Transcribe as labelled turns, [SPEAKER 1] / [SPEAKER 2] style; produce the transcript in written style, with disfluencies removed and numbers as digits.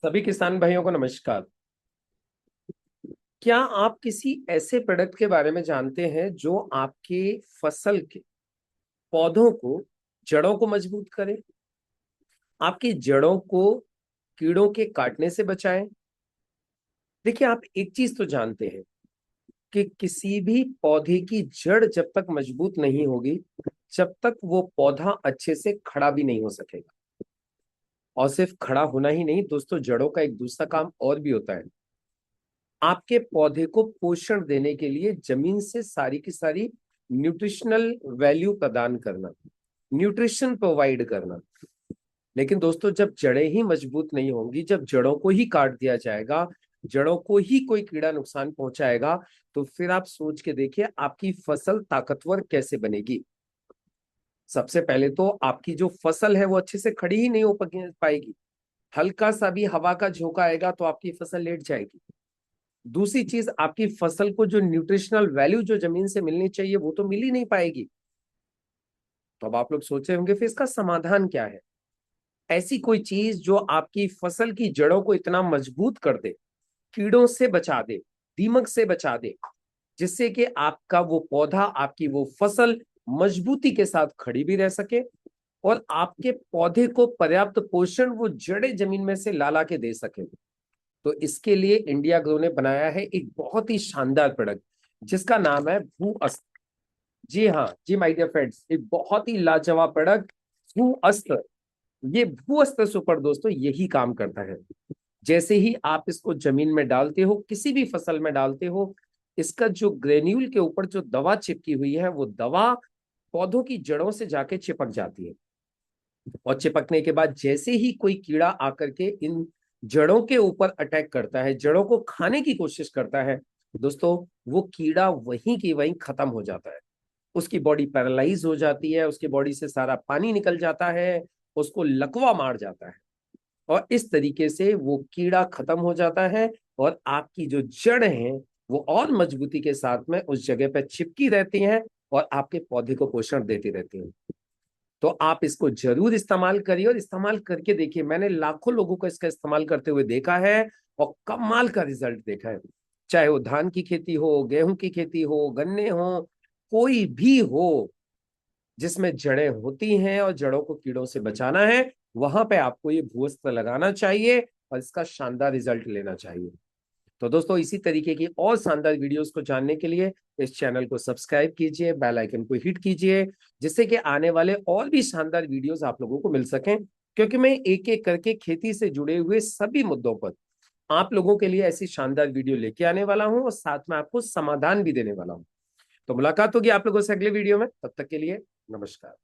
[SPEAKER 1] सभी किसान भाइयों को नमस्कार। क्या आप किसी ऐसे प्रोडक्ट के बारे में जानते हैं जो आपके फसल के पौधों को जड़ों को मजबूत करे, आपकी जड़ों को कीड़ों के काटने से बचाए? देखिए, आप एक चीज तो जानते हैं कि किसी भी पौधे की जड़ जब तक मजबूत नहीं होगी, जब तक वो पौधा अच्छे से खड़ा भी नहीं हो सकेगा। और सिर्फ खड़ा होना ही नहीं दोस्तों, जड़ों का एक दूसरा काम और भी होता है। आपके पौधे को पोषण देने के लिए जमीन से सारी की सारी न्यूट्रिशनल वैल्यू प्रदान करना, न्यूट्रिशन प्रोवाइड करना। लेकिन दोस्तों, जब जड़ें ही मजबूत नहीं होंगी, जब जड़ों को ही काट दिया जाएगा, जड़ों को ही कोई कीड़ा नुकसान पहुंचाएगा, तो फिर आप सोच के देखिए आपकी फसल ताकतवर कैसे बनेगी। सबसे पहले तो आपकी जो फसल है वो अच्छे से खड़ी ही नहीं हो पाएगी। हल्का सा भी हवा का झोंका आएगा तो आपकी फसल लेट जाएगी। दूसरी चीज, आपकी फसल को जो न्यूट्रिशनल वैल्यू जो जमीन से मिलनी चाहिए वो तो मिल ही नहीं पाएगी। तो अब आप लोग सोच रहे होंगे फिर इसका समाधान क्या है। ऐसी कोई चीज जो आपकी फसल की जड़ों को इतना मजबूत कर दे, कीड़ों से बचा दे, दीमक से बचा दे, जिससे कि आपका वो पौधा, आपकी वो फसल मजबूती के साथ खड़ी भी रह सके और आपके पौधे को पर्याप्त पोषण वो जड़े जमीन में से ला ला के दे सके। तो इसके लिए इंडिया ग्रो ने बनाया है एक बहुत ही शानदार प्रोडक्ट जिसका नाम है भू अस्त्र। जी हाँ जी माय डियर फ्रेंड्स, एक बहुत ही लाजवाब प्रोडक्ट भू अस्त्र। ये भू अस्त्र सुपर दोस्तों यही काम करता है। जैसे ही आप इसको जमीन में डालते हो, किसी भी फसल में डालते हो, इसका जो ग्रेन्यूल के ऊपर जो दवा चिपकी हुई है वो दवा पौधों की जड़ों से जाके चिपक जाती है। और चिपकने के बाद जैसे ही कोई कीड़ा आकर के इन जड़ों के ऊपर अटैक करता है, जड़ों को खाने की कोशिश करता है, दोस्तों वो कीड़ा वहीं की वहीं खत्म हो जाता है। उसकी बॉडी पैरालाइज हो जाती है, उसकी बॉडी से सारा पानी निकल जाता है, उसको लकवा मार जाता है। और इस तरीके से वो कीड़ा खत्म हो जाता है और आपकी जो जड़ है वो और मजबूती के साथ में उस जगह पर चिपकी रहती हैं और आपके पौधे को पोषण देती रहती हैं। तो आप इसको जरूर इस्तेमाल करिए और इस्तेमाल करके देखिए। मैंने लाखों लोगों को इसका इस्तेमाल करते हुए देखा है और कमाल का रिजल्ट देखा है। चाहे वो धान की खेती हो, गेहूं की खेती हो, गन्ने हो, कोई भी हो जिसमें जड़ें होती हैं और जड़ों को कीड़ों से बचाना है, वहां पे आपको ये भूअस्त्र लगाना चाहिए और इसका शानदार रिजल्ट लेना चाहिए। तो दोस्तों, इसी तरीके की और शानदार वीडियोस को जानने के लिए इस चैनल को सब्सक्राइब कीजिए, बेल आइकन को हिट कीजिए, जिससे कि आने वाले और भी शानदार वीडियोस आप लोगों को मिल सकें। क्योंकि मैं एक एक करके खेती से जुड़े हुए सभी मुद्दों पर आप लोगों के लिए ऐसी शानदार वीडियो लेके आने वाला हूं और साथ में आपको समाधान भी देने वाला हूं। तो मुलाकात होगी आप लोगों से अगले वीडियो में। तब तक के लिए नमस्कार।